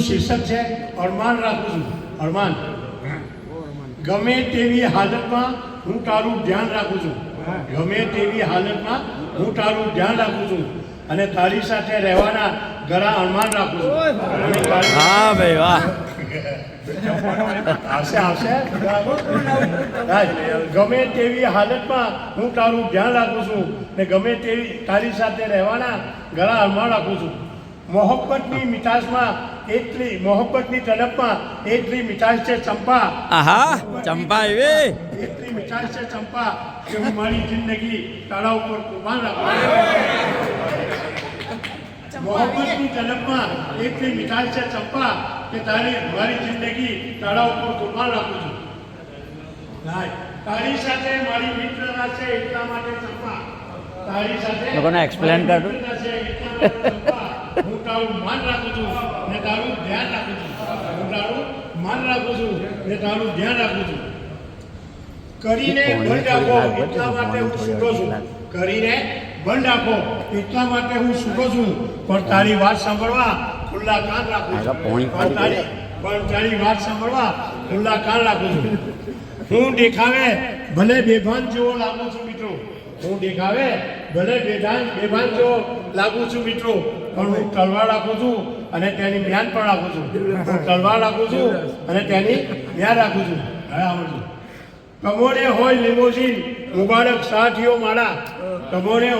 શીર્ષક છે અરમાન રાખું છું. અરમાન, ગમે તેવી હાલતમાં હું તારું ધ્યાન રાખું છું. ગમે તેવી હાલતમાં હું તારું ધ્યાન રાખું છું અને તારી સાથે રહેવાના ઘણા અરમાન રાખું છું. હા ભાઈ વાહ. આવશે ગમે તેવી હાલતમાં હું તારું ધ્યાન રાખું છું ને ગમે તેવી તારી સાથે રહેવાના ઘણા અરમાન રાખું છું. મોહબ્બતની મીઠાશમાં એટલી મોહબ્બતની તડપમાં એટલી મીઠાશ છે ચંપા. આહા ચંપા એવી એટલી મીઠાશ છે ચંપા કે હું મારી જિંદગી તારા ઉપર કુરબાન રાખું. મોહબ્બતની તડપમાં એટલી મીઠાશ છે ચંપા કે મારી જિંદગી તારા ઉપર કુરબાન રાખું છું. તારી સાથે મારી મિત્રતા છે એટલા માટે ચંપા. તારી સાથે લોકોને એક્સપ્લેન કરું. હું તારું માન રાખું છું ને તારું ધ્યાન રાખું છું. હું તારું માન રાખું છું ને તારું ધ્યાન રાખું છું. કરીને બંધ રાખો એટલા માટે હું છૂટો છું. કરીને બંધ રાખો એટલા માટે હું છૂટો છું. પણ તારી વાત સાંભળવા ખુલ્લા કાન રાખું છું. પણ તારી વાત સાંભળવા ખુલ્લા કાન રાખું છું. હું દેખાવે ભલે બેભાન જેવો લાગુ છું મિત્રો. હું દેખાવે ભલે બેભાન જેવો લાગુ છું મિત્રો, પણ હું તલવાર રાખું છું અને તેની જ્ઞાન પણ રાખું છું. હું તલવાર રાખું છું અને તેની જ્ઞાન રાખું છું. હવે આવડું કમોને હોય લિમોઝીન મુબારક સાથીઓ મારા. કમોને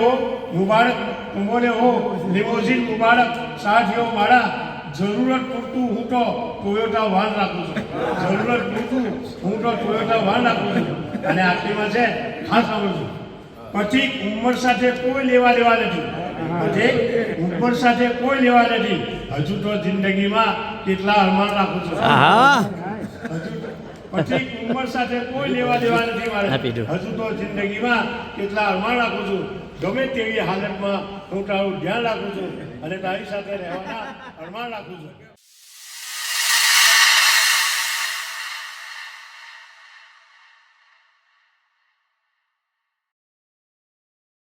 હો લિમોઝીન મુબારક સાથીઓ મારા. જરૂરત પૂરતું હું તો ટોયોટા વાન રાખું છું. જરૂરત પૂરતું હું તો ટોયોટા વાન રાખું છું. અને આખરીમાં છે ખાસ સાંભળું છું. પછી ઉંમર સાથે કોઈ લેવા દેવા નથી. પછી ઉંમર સાથે કોઈ લેવા નથી. હજુ તો જિંદગીમાં કેટલા અરમાન રાખું છું. પછી ઉંમર સાથે કોઈ લેવા દેવા નથી મારે. હજુ તો જિંદગીમાં કેટલા અરમાન રાખું છું. ગમે તેવી હાલતમાં હું તારું ધ્યાન રાખું છું અને તારી સાથે રહેવાના અરમાન રાખું છું.